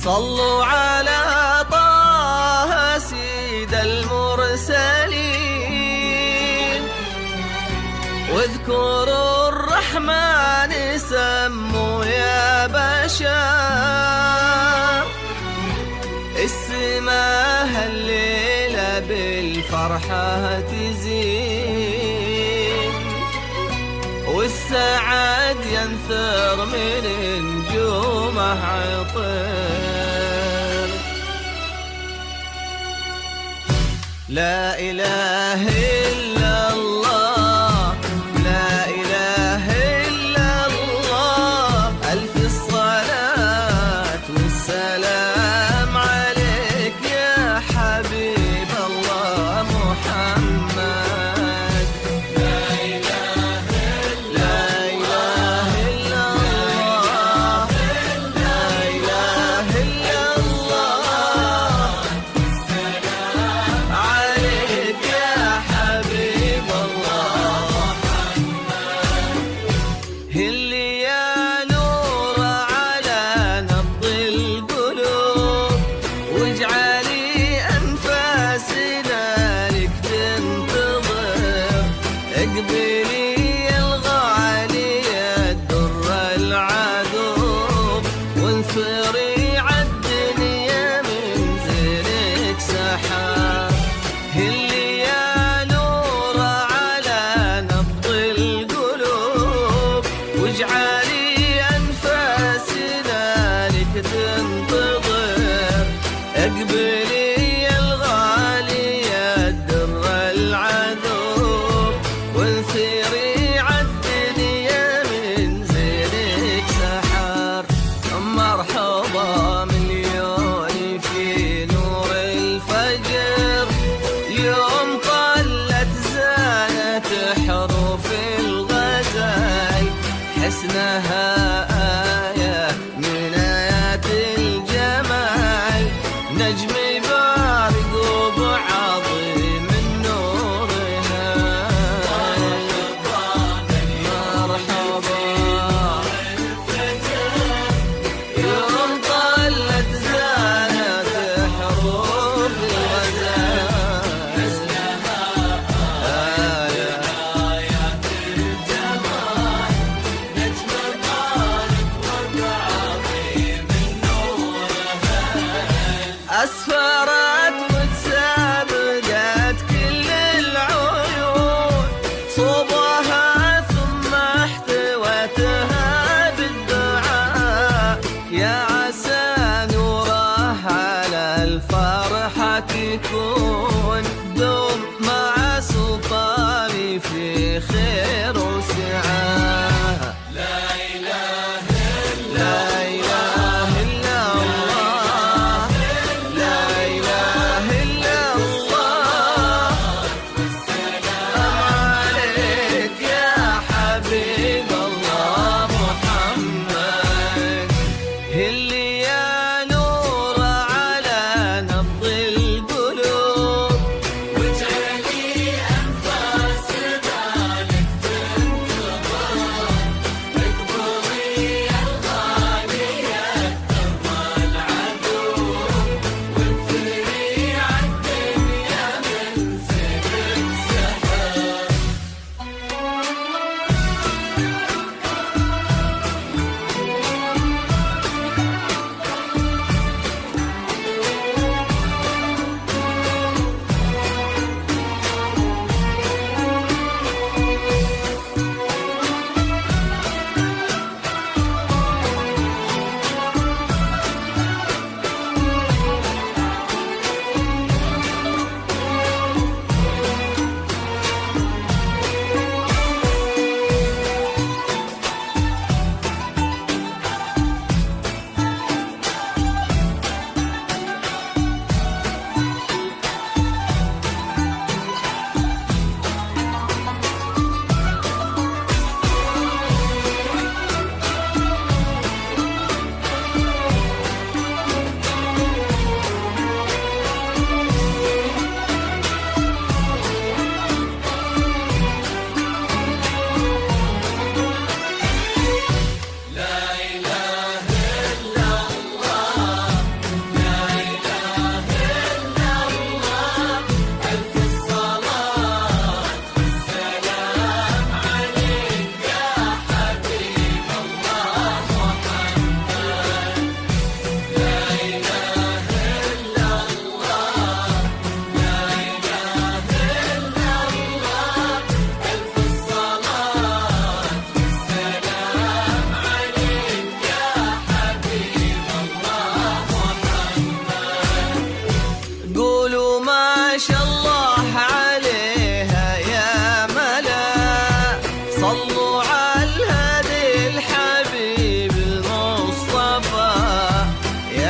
صلوا على طه سيد المرسلين، واذكروا الرحمن سموا يا بشر. السماء الليلة بالفرحة تزين، والسعد ينثر من نجومه عطر. لا إله إلا الله، لا إله إلا الله، ألف الصلاة والسلام عليك يا حبيب الله محمد. لا إله إلا الله، لا إله إلا الله، عليك يا حبيب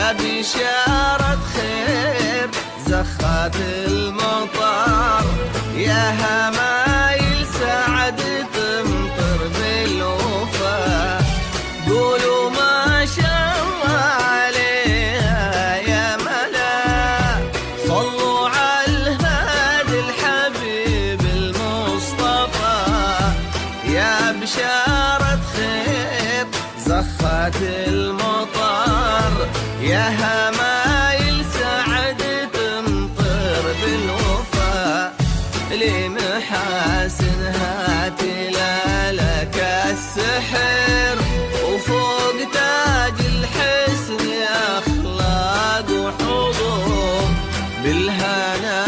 يا بشارة خير زخات المطر، يا همايل سعد تمطر بالوفا، قولوا ما شاء الله عليها يا ملا، صلوا على الهادي الحبيب المصطفى، يا بشارة خير زخات المطر، يا همايل سعد تمطر بالوفا، لمحاسنها تلالك السحر، وفوق تاج الحسن أخلاق وحضور، بالهنا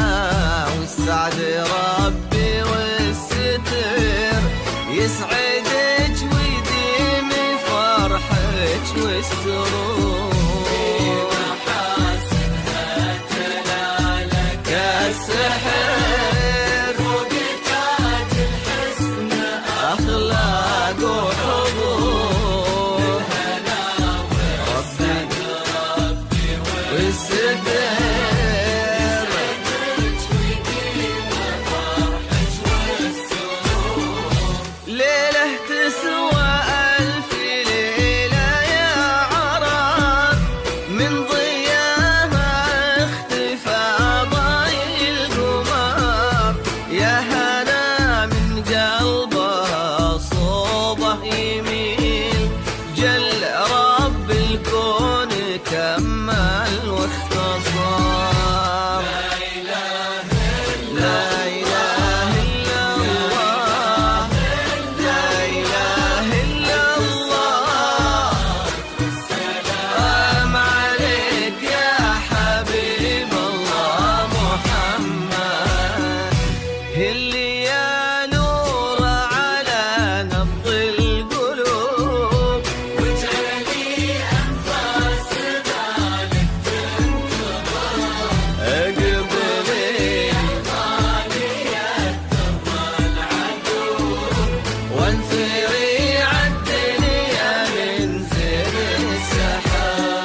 والسعد ربي والستر يسعدك ويديم فرحك والسرور، محاسنها تلالك السحر، فوق تاج الحسن أخلاق وحضور، بالهنا والسعد ربي والستر يسعدك ويديم فرحك والسرور، ليلة تسوى ألف ليلة يا عرب، من ضياها اختفى ضايل القمر، يا هنا من قلبها صوبه يميل، جل رب الكون كمل واختصر، لا إله إلا الله، لا إله إلا الله، سلام عليك يا حبيب الله محمد، اللي يا نور على نبض القلوب، واجعلي أنفاس ذلك تنتظر، اقبلي وانثري عالدنيا من زين السحر.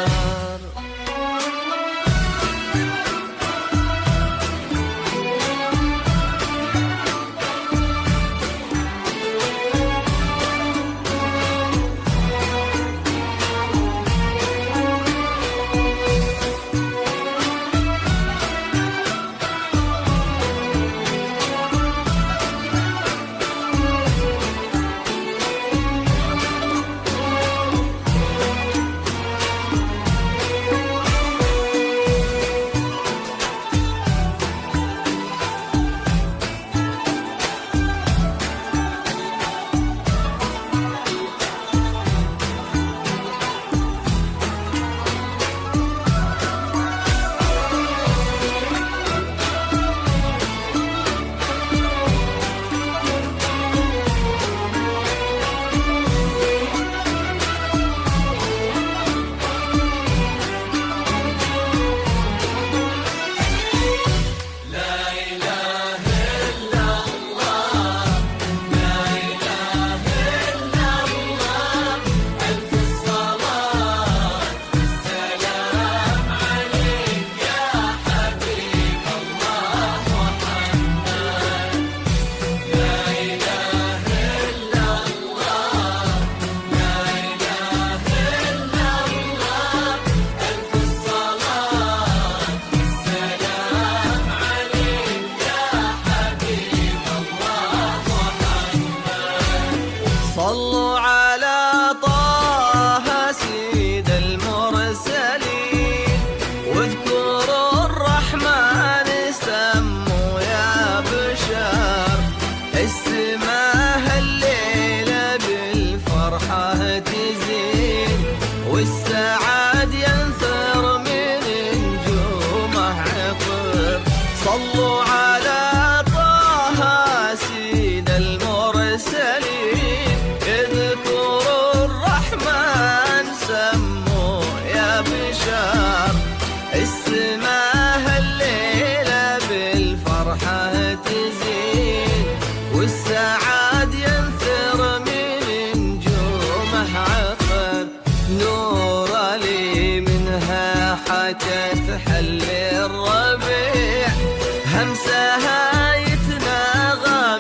صلوا على طه سيد المرسلين، واذكروا الرحمن سموا يا بشر، السماء الليلة بالفرحة تزين، والسعاد ينثر من نجومه عطر، صلوا على طه سيد المرسلين، اذكروا الرحمن سموا يا بشر، السماء الليلة بالفرحة تزين، والسعاد ينثر من نجومه عطر، نور حل الربيع همسها يتناغم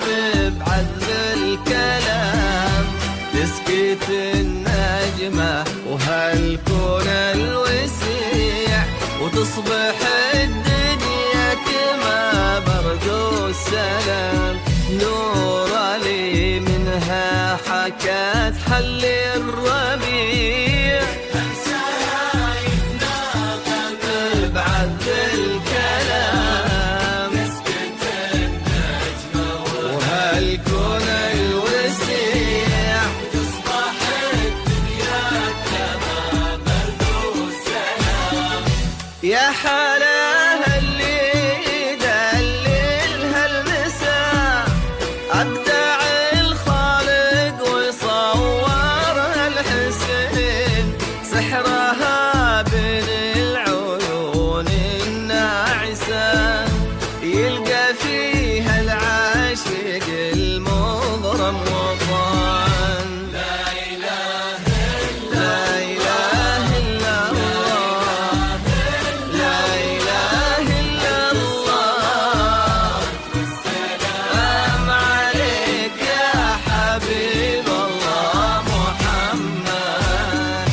بعذب الكلام تسكت النجمة وهالكون الوسيع وتصبح الدنيا كما برد السلام نور لي منها حكت حل الربيع همسها يتناغم بعذب الكلام تسكت النجمة وهالكون الوسيع تصبح الدنيا كما برد السلام يا حلاها اللي يدللها المساء أبدع الخالق وصورها الحسين سحرها بين العيون الناعسة يلقى فيها العاشق المضرم وطن لا إله إلا الله لا إله إلا الله السلام عليك يا حبيب الله محمد